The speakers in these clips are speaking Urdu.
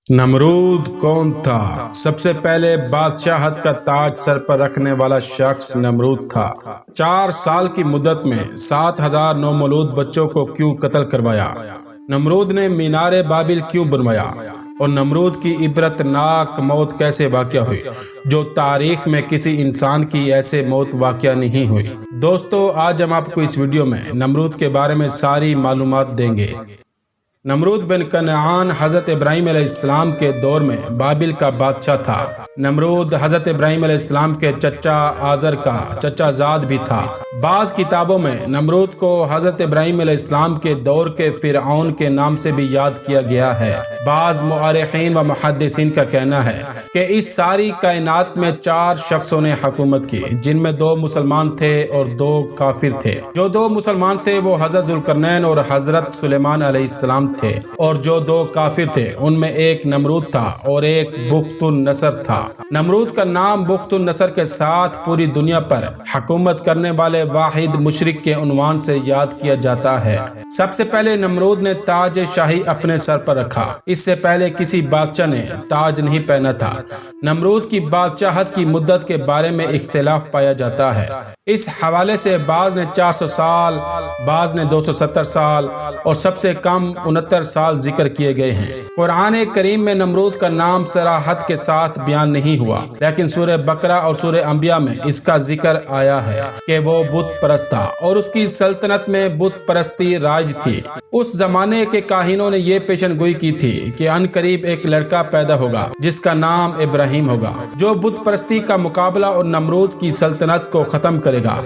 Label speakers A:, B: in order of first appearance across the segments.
A: نمرود کون تھا؟ سب سے پہلے بادشاہت کا تاج سر پر رکھنے والا شخص نمرود تھا۔ 4 سال کی مدت میں 7,000 نومولود بچوں کو کیوں قتل کروایا؟ نمرود نے مینار بابل کیوں بنوایا؟ اور نمرود کی عبرت ناک موت کیسے واقع ہوئی جو تاریخ میں کسی انسان کی ایسے موت واقع نہیں ہوئی؟ دوستو، آج ہم آپ کو اس ویڈیو میں نمرود کے بارے میں ساری معلومات دیں گے۔ نمرود بن کنعان حضرت ابراہیم علیہ السلام کے دور میں بابل کا بادشاہ تھا۔ نمرود حضرت ابراہیم علیہ السلام کے چچا آزر کا چچا زاد بھی تھا۔ بعض کتابوں میں نمرود کو حضرت ابراہیم علیہ السلام کے دور کے فرعون کے نام سے بھی یاد کیا گیا ہے۔ بعض مؤرخین و محدثین کا کہنا ہے کہ اس ساری کائنات میں 4 شخصوں نے حکومت کی، جن میں 2 مسلمان تھے اور 2 کافر تھے۔ جو 2 مسلمان تھے وہ حضرت ذوالقرنین اور حضرت سلیمان علیہ السلام تھے، اور جو 2 کافر تھے ان میں ایک نمرود تھا اور ایک بخت النصر تھا۔ نمرود کا نام بخت النصر کے ساتھ پوری دنیا پر حکومت کرنے والے واحد مشرک کے عنوان سے یاد کیا جاتا ہے۔ سب سے پہلے نمرود نے تاج شاہی اپنے سر پر رکھا۔ اس سے پہلے کسی بادشاہ نے تاج نہیں پہنا تھا۔ نمرود کی بادشاہت کی مدت کے بارے میں اختلاف پایا جاتا ہے۔ اس حوالے سے بعض نے 400 سال، بعض نے 270 سال اور سب سے کم 69 سال ذکر کیے گئے ہیں۔ قرآن کریم میں نمرود کا نام صراحت کے ساتھ بیان نہیں ہوا، لیکن سورہ بقرہ اور سورہ انبیاء میں اس کا ذکر آیا ہے کہ وہ بت پرست تھا اور اس کی سلطنت میں بت پرستی رائج تھی۔ اس زمانے کے کاہنوں نے یہ پیشن گوئی کی تھی کہ ان قریب ایک لڑکا پیدا ہوگا جس کا نام ابراہیم ہوگا، جو بت پرستی کا مقابلہ اور نمرود کی سلطنت کو ختم کرے گا۔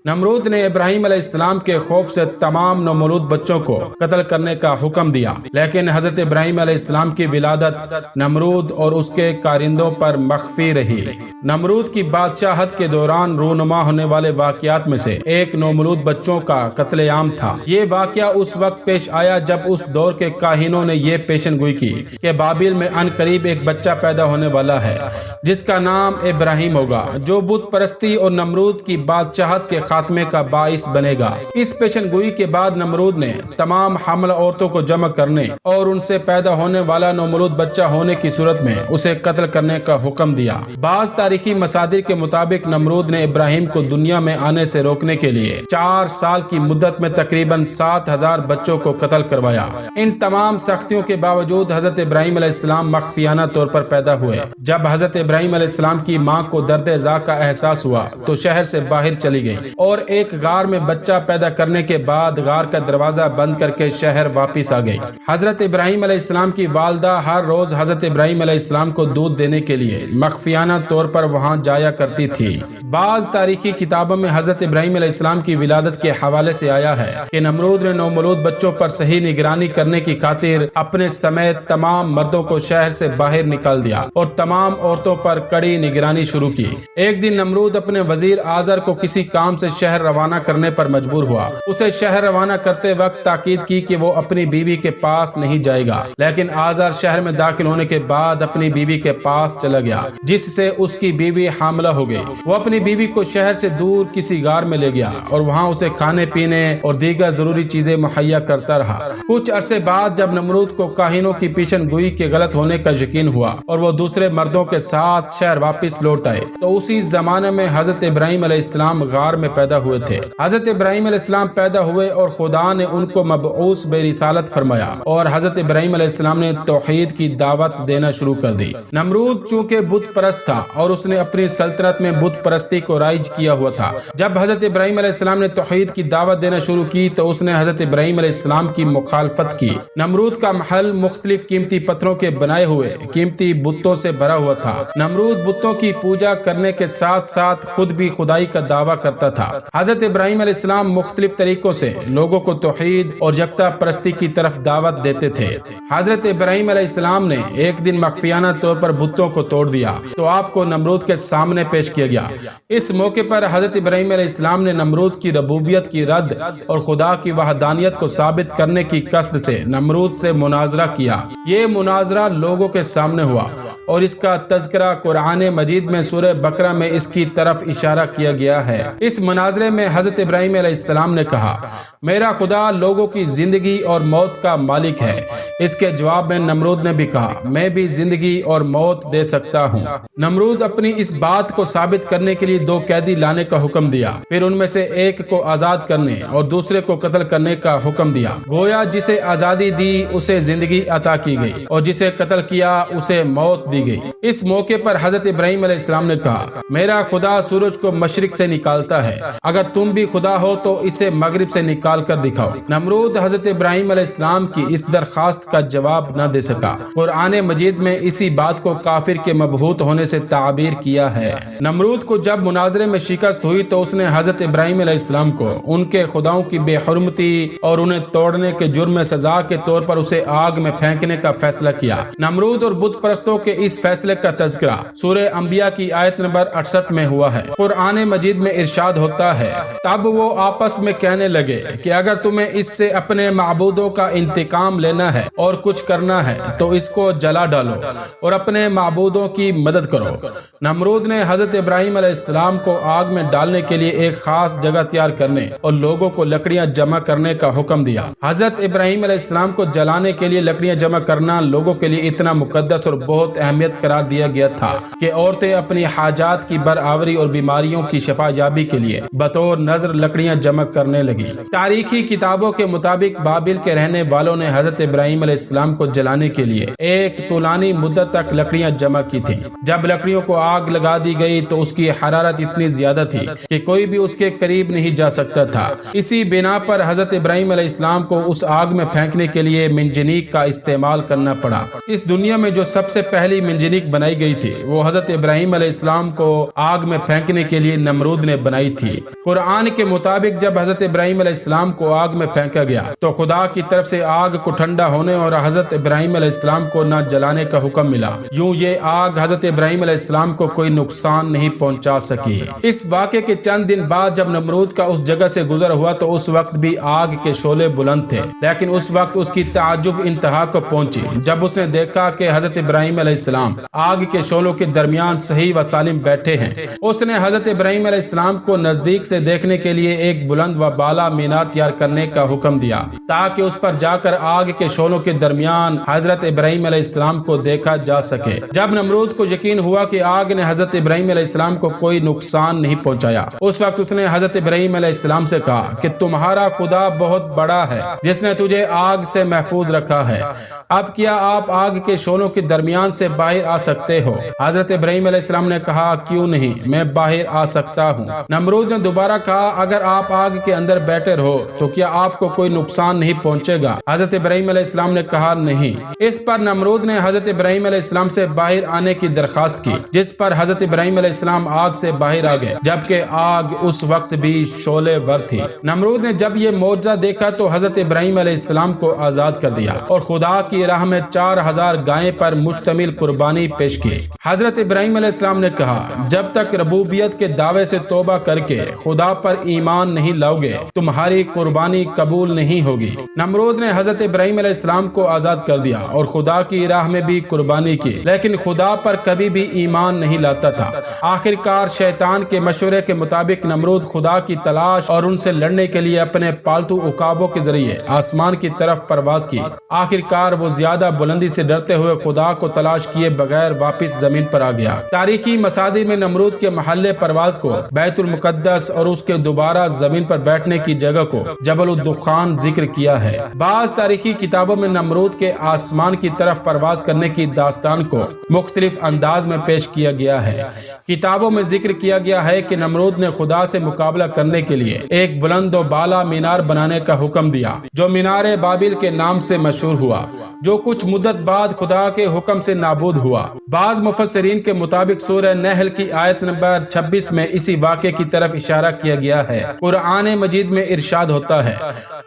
A: نمرود نے ابراہیم علیہ السلام کے خوف سے تمام نومولود بچوں کو قتل کرنے کا حکم دیا، لیکن حضرت ابراہیم علیہ السلام کی ولادت نمرود اور اس کے کارندوں پر مخفی رہی۔ نمرود کی بادشاہت کے دوران رونما ہونے والے واقعات میں سے ایک نومولود بچوں کا قتل عام تھا۔ یہ واقعہ اس وقت پیش آیا جب اس دور کے کاہنوں نے یہ پیشن گوئی کی کہ بابل میں ان قریب ایک بچہ پیدا ہونے والا ہے جس کا نام ابراہیم ہوگا، جو بت پرستی اور نمرود کی بادشاہت کے خاتمے کا باعث بنے گا۔ اس پیشن گوئی کے بعد نمرود نے تمام حاملہ عورتوں کو جمع کرنے اور ان سے پیدا ہونے والا نومولود بچہ ہونے کی صورت میں اسے قتل کرنے کا حکم دیا۔ بعض تاریخی مصادر کے مطابق نمرود نے ابراہیم کو دنیا میں آنے سے روکنے کے لیے 4 سال کی مدت میں تقریباً 7,000 بچوں کو قتل کروایا۔ ان تمام سختیوں کے باوجود حضرت ابراہیم علیہ السلام مخفیانہ طور پر پیدا ہوئے۔ جب حضرت ابراہیم علیہ السلام کی ماں کو درد ذا کا احساس ہوا تو شہر سے باہر چلی گئی اور ایک غار میں بچہ پیدا کرنے کے بعد غار کا دروازہ بند کر کے شہر واپس آ گئی۔ حضرت ابراہیم علیہ السلام کی والدہ ہر روز حضرت ابراہیم علیہ السلام کو دودھ دینے کے لیے مخفیانہ طور پر وہاں جایا کرتی تھی۔ بعض تاریخی کتابوں میں حضرت ابراہیم علیہ السلام کی ولادت کے حوالے سے آیا ہے کہ نمرود نے نومولود بچوں پر صحیح نگرانی کرنے کی خاطر اپنے سمیت تمام مردوں کو شہر سے باہر نکال دیا اور تمام عورتوں پر کڑی نگرانی شروع کی۔ ایک دن نمرود اپنے وزیر آزر کو کسی کام سے شہر روانہ کرنے پر مجبور ہوا۔ اسے شہر روانہ کرتے وقت تاکید کی کہ وہ اپنی بیوی کے پاس نہیں جائے گا، لیکن آزر شہر میں داخل ہونے کے بعد اپنی بیوی کے پاس چلا گیا، جس سے اس کی بیوی حاملہ ہو گئی۔ وہ اپنی بیوی کو شہر سے دور کسی غار میں لے گیا اور وہاں اسے کھانے پینے اور دیگر ضروری چیزیں مہیا کرتا رہا۔ کچھ عرصے بعد جب نمرود کو کاہنوں کی پیشن گوئی کے غلط ہونے کا یقین ہوا اور وہ دوسرے مردوں کے ساتھ شہر واپس لوٹ آئے تو اسی زمانے میں حضرت ابراہیم علیہ السلام غار میں پیدا ہوئے تھے۔ حضرت ابراہیم علیہ السلام پیدا ہوئے اور خدا نے ان کو مبعوث بے رسالت فرمایا اور حضرت ابراہیم علیہ السلام نے توحید کی دعوت دینا شروع کر دی۔ نمرود چونکہ بت پرست تھا اور اس نے اپنی سلطنت میں بت پرستی کو رائج کیا ہوا تھا، جب حضرت ابراہیم علیہ السلام نے توحید کی دعوت دینا شروع کی تو اس نے حضرت ابراہیم علیہ السلام کی مخالفت کی۔ نمرود کا محل مختلف قیمتی پتھروں کے بنائے ہوئے قیمتی بتوں سے بھرا ہوا تھا۔ نمرود بتوں کی پوجا کرنے کے ساتھ ساتھ خود بھی خدائی کا دعویٰ کرتا تھا۔ حضرت ابراہیم علیہ السلام مختلف طریقوں سے لوگوں کو توحید اور یکتا پرستی کی طرف دعوت دیتے تھے۔ حضرت ابراہیم علیہ السلام نے ایک دن مخفیانہ طور پر بتوں کو توڑ دیا تو آپ کو نمرود کے سامنے پیش کیا گیا۔ اس موقع پر حضرت ابراہیم علیہ السلام نے نمرود کی ربوبیت کی رد اور خدا کی وحدانیت کو ثابت کرنے کی قصد سے نمرود سے مناظرہ کیا۔ یہ مناظرہ لوگوں کے سامنے ہوا اور اس کا تذکرہ قرآن مجید میں سورہ بقرہ میں اس کی طرف اشارہ کیا گیا ہے۔ اس مناظرے میں حضرت ابراہیم علیہ السلام نے کہا، میرا خدا لوگوں کی زندگی اور موت موت کا مالک ہے؟ اس کے جواب میں نمرود نے بھی کہا میں بھی زندگی اور موت دے سکتا ہوں۔ نمرود اپنی اس بات کو ثابت کرنے کے لیے 2 قیدی لانے کا حکم دیا، پھر ان میں سے ایک کو آزاد کرنے اور دوسرے کو قتل کرنے کا حکم دیا۔ گویا جسے آزادی دی اسے زندگی عطا کی گئی اور جسے قتل کیا اسے موت دی گئی۔ اس موقع پر حضرت ابراہیم علیہ السلام نے کہا میرا خدا سورج کو مشرق سے نکالتا ہے، اگر تم بھی خدا ہو تو اسے مغرب سے نکال کر دکھاؤ۔ نمرود حضرت ابراہیم علیہ السلام کی اس درخواست کا جواب نہ دے سکا۔ قرآن مجید میں اسی بات کو کافر کے مبہوت ہونے سے تعبیر کیا ہے۔ نمرود کو جب مناظرے میں شکست ہوئی تو اس نے حضرت ابراہیم علیہ السلام کو ان کے خداؤں کی بے حرمتی اور انہیں توڑنے کے جرم میں سزا کے طور پر اسے آگ میں پھینکنے کا فیصلہ کیا۔ نمرود اور بت پرستوں کے اس فیصلے کا تذکرہ سورہ انبیاء کی آیت نمبر 68 میں ہوا ہے۔ قرآن مجید میں ارشاد ہوتا ہے تب وہ آپس میں کہنے لگے کہ اگر تمہیں اس سے اپنے معبودوں کا انتقام لینا ہے اور کچھ کرنا ہے تو اس کو جلا ڈالو اور اپنے معبودوں کی مدد کرو۔ نمرود نے حضرت ابراہیم علیہ السلام کو آگ میں ڈالنے کے لیے ایک خاص جگہ تیار کرنے اور لوگوں کو لکڑیاں جمع کرنے کا حکم دیا۔ حضرت ابراہیم علیہ السلام کو جلانے کے لیے لکڑیاں جمع کرنا لوگوں کے لیے اتنا مقدس اور بہت اہمیت قرار دیا گیا تھا کہ عورتیں اپنی حاجات کی برآوری اور بیماریوں کی شفا یابی کے لیے بطور نذر لکڑیاں جمع کرنے لگی۔ تاریخی کتابوں کے مطابق بابل کے رہنے والوں نے حضرت ابراہیم علیہ السلام کو جلانے کے لیے ایک طولانی مدت تک لکڑیاں جمع کی تھیں۔ جب لکڑیوں کو آگ لگا دی گئی تو اس کی حرارت اتنی زیادہ تھی کہ کوئی بھی اس کے قریب نہیں جا سکتا تھا۔ اسی بنا پر حضرت ابراہیم علیہ السلام کو اس آگ میں پھینکنے کے لیے منجنیق کا استعمال کرنا پڑا۔ اس دنیا میں جو سب سے پہلی منجنیق بنائی گئی تھی وہ حضرت ابراہیم علیہ السلام کو آگ میں پھینکنے کے لیے نمرود نے بنائی تھی۔ قرآن کے مطابق جب حضرت ابراہیم علیہ السلام کو آگ میں پھینکا گیا تو خدا کی طرف سے آگ کو ٹھنڈا ہونے اور حضرت ابراہیم علیہ السلام کو نہ جلانے کا حکم ملا۔ یوں یہ آگ حضرت ابراہیم علیہ السلام کو کوئی نقصان نہیں پہنچا سکی۔ اس واقعے کے چند دن بعد جب نمرود کا اس جگہ سے گزر ہوا تو اس وقت بھی آگ کے شعلے بلند تھے، لیکن اس وقت اس کی تعجب انتہا کو پہنچی جب اس نے دیکھا کہ حضرت ابراہیم علیہ السلام آگ کے شعلوں کے درمیان صحیح و سالم بیٹھے ہیں۔ اس نے حضرت ابراہیم علیہ السلام کو نزدیک سے دیکھنے کے لیے ایک بلند و بالا مینار تیار کرنے کا حکم دیا تاکہ اس پر جا کر آگ کے شعلوں کے درمیان حضرت ابراہیم علیہ السلام کو دیکھا جا سکے۔ جب نمرود کو یقین ہوا کہ آگ نے حضرت ابراہیم علیہ السلام کو کوئی نقصان نہیں پہنچایا، اس وقت اس نے حضرت ابراہیم علیہ السلام سے کہا کہ تمہارا خدا بہت بڑا ہے جس نے تجھے آگ سے محفوظ رکھا ہے، اب کیا آپ آگ کے شعلوں کے درمیان سے باہر آ سکتے ہو؟ حضرت ابراہیم علیہ السلام نے کہا کیوں نہیں، میں باہر آ سکتا ہوں۔ نمرود نے دوبارہ کہا اگر آپ آگ کے اندر بیٹھے رہو تو کیا آپ کو کوئی نقصان نہیں پہنچے گا؟ حضرت ابراہیم علیہ السلام نے کہا نہیں۔ اس پر نمرود نے حضرت ابراہیم علیہ السلام سے باہر آنے کی درخواست کی، جس پر حضرت ابراہیم علیہ السلام آگ سے باہر آ گئے، جبکہ آگ اس وقت بھی شعلے ور تھی۔ نمرود نے جب یہ معجزہ دیکھا تو حضرت ابراہیم علیہ السلام کو آزاد کر دیا اور خدا کی راہ میں 4000 گائیں پر مشتمل قربانی پیش کی۔ حضرت ابراہیم علیہ السلام نے کہا جب تک ربوبیت کے دعوے سے توبہ کر کے خدا پر ایمان نہیں لاؤ گے تمہاری قربانی قبول نہیں ہوگی۔ نمرود نے حضرت ابراہیم علیہ السلام کو آزاد کر دیا اور خدا کی راہ میں بھی قربانی کی، لیکن خدا پر کبھی بھی ایمان نہیں لاتا تھا۔ آخر کار شیطان کے مشورے کے مطابق نمرود خدا کی تلاش اور ان سے لڑنے کے لیے اپنے پالتو عقابوں کے ذریعے آسمان کی طرف پرواز کی۔ آخر کار وہ زیادہ بلندی سے ڈرتے ہوئے خدا کو تلاش کیے بغیر واپس زمین پر آ گیا۔ تاریخی مصادر میں نمرود کے محل پرواز کو بیت المقدس اور اس کے دوبارہ زمین پر بیٹھنے کی جگہ کو جبل الدخان ذکر کیا ہے۔ بعض تاریخی کتابوں میں نمرود کے آسمان کی طرف پرواز کرنے کی داستان کو مختلف انداز میں پیش کیا گیا ہے۔ کتابوں میں ذکر کیا گیا ہے کہ نمرود نے خدا سے مقابلہ کرنے کے لیے ایک بلند و بالا مینار بنانے کا حکم دیا جو مینار بابل کے نام سے مشہور ہوا، جو کچھ مدت بعد خدا کے حکم سے نابود ہوا۔ بعض مفسرین کے مطابق سورہ نحل کی آیت نمبر 26 میں اسی واقعے کی طرف اشارہ کیا گیا ہے۔ قرآن مجید میں ارشاد ہوتا ہے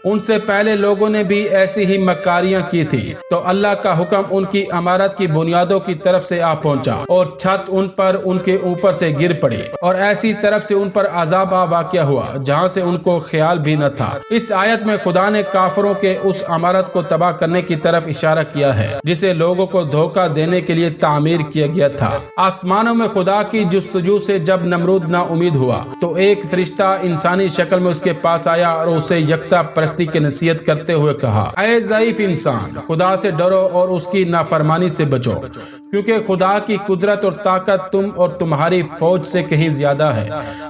A: ان سے پہلے لوگوں نے بھی ایسی ہی مکاریاں کی تھی تو اللہ کا حکم ان کی عمارت کی بنیادوں کی طرف سے آ پہنچا اور چھت ان پر ان کے اوپر سے گر پڑی اور ایسی طرف سے ان پر عذاب واقع ہوا جہاں سے ان کو خیال بھی نہ تھا۔ اس آیت میں خدا نے کافروں کے اس عمارت کو تباہ کرنے کی طرف اشارہ کیا ہے جسے لوگوں کو دھوکہ دینے کے لیے تعمیر کیا گیا تھا۔ آسمانوں میں خدا کی جستجو سے جب نمرود نا امید ہوا تو ایک فرشتہ انسانی شکل میں اس کے پاس آیا اور اسے یکتا پرست پرستی کی نصیحت کرتے ہوئے کہا، اے ضعیف انسان، خدا سے ڈرو اور اس کی نافرمانی سے بچو، کیونکہ خدا کی قدرت اور طاقت تم اور تمہاری فوج سے کہیں زیادہ ہے۔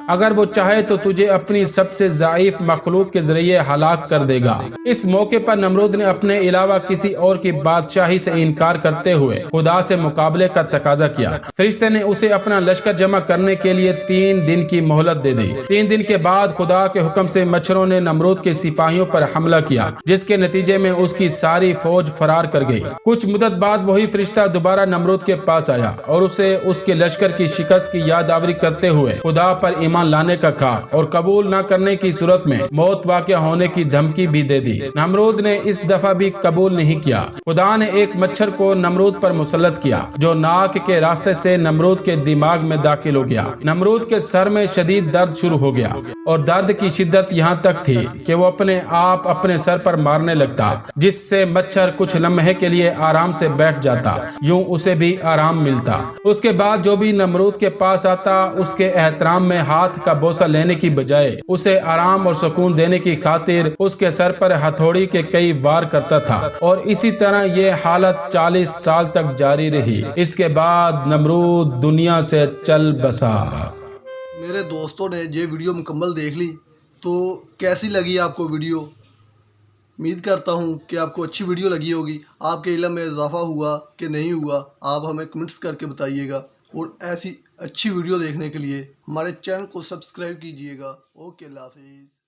A: اگر وہ چاہے تو تجھے اپنی سب سے ضعیف مخلوق کے ذریعے ہلاک کر دے گا۔ اس موقع پر نمرود نے اپنے علاوہ کسی اور کی بادشاہی سے انکار کرتے ہوئے خدا سے مقابلے کا تقاضا کیا۔ فرشتے نے اسے اپنا لشکر جمع کرنے کے لیے 3 دن کی مہلت دے دی۔ 3 دن کے بعد خدا کے حکم سے مچھروں نے نمرود کے سپاہیوں پر حملہ کیا، جس کے نتیجے میں اس کی ساری فوج فرار کر گئی۔ کچھ مدت بعد وہی فرشتہ دوبارہ نمرود کے پاس آیا اور اسے اس کے لشکر کی شکست کی یاد آوری کرتے ہوئے خدا پر ایمان لانے کا کہا اور قبول نہ کرنے کی صورت میں موت واقع ہونے کی دھمکی بھی دے دی۔ نمرود نے اس دفعہ بھی قبول نہیں کیا۔ خدا نے ایک مچھر کو نمرود پر مسلط کیا جو ناک کے راستے سے نمرود کے دماغ میں داخل ہو گیا۔ نمرود کے سر میں شدید درد شروع ہو گیا اور درد کی شدت یہاں تک تھی کہ وہ اپنے آپ اپنے سر پر مارنے لگتا، جس سے مچھر کچھ لمحے کے لیے آرام سے بیٹھ جاتا، یوں اسے بھی آرام ملتا۔ اس کے بعد جو بھی نمرود کے پاس آتا اس کے احترام میں ہاتھ کا بوسہ لینے کی بجائے اسے آرام اور سکون دینے کی خاطر اس کے سر پر ہتھوڑی کے کئی وار کرتا تھا، اور اسی طرح یہ حالت 40 سال تک جاری رہی۔ اس کے بعد نمرود دنیا سے چل بسا۔
B: میرے دوستوں نے یہ ویڈیو مکمل دیکھ لی، تو کیسی لگی آپ کو ویڈیو؟ امید کرتا ہوں کہ آپ کو اچھی ویڈیو لگی ہوگی، آپ کے علم میں اضافہ ہوا کہ نہیں ہوا، آپ ہمیں کمنٹس کر کے بتائیے گا، اور ایسی اچھی ویڈیو دیکھنے کے لیے ہمارے چینل کو سبسکرائب کیجیے گا۔ اوکے، اللہ حافظ۔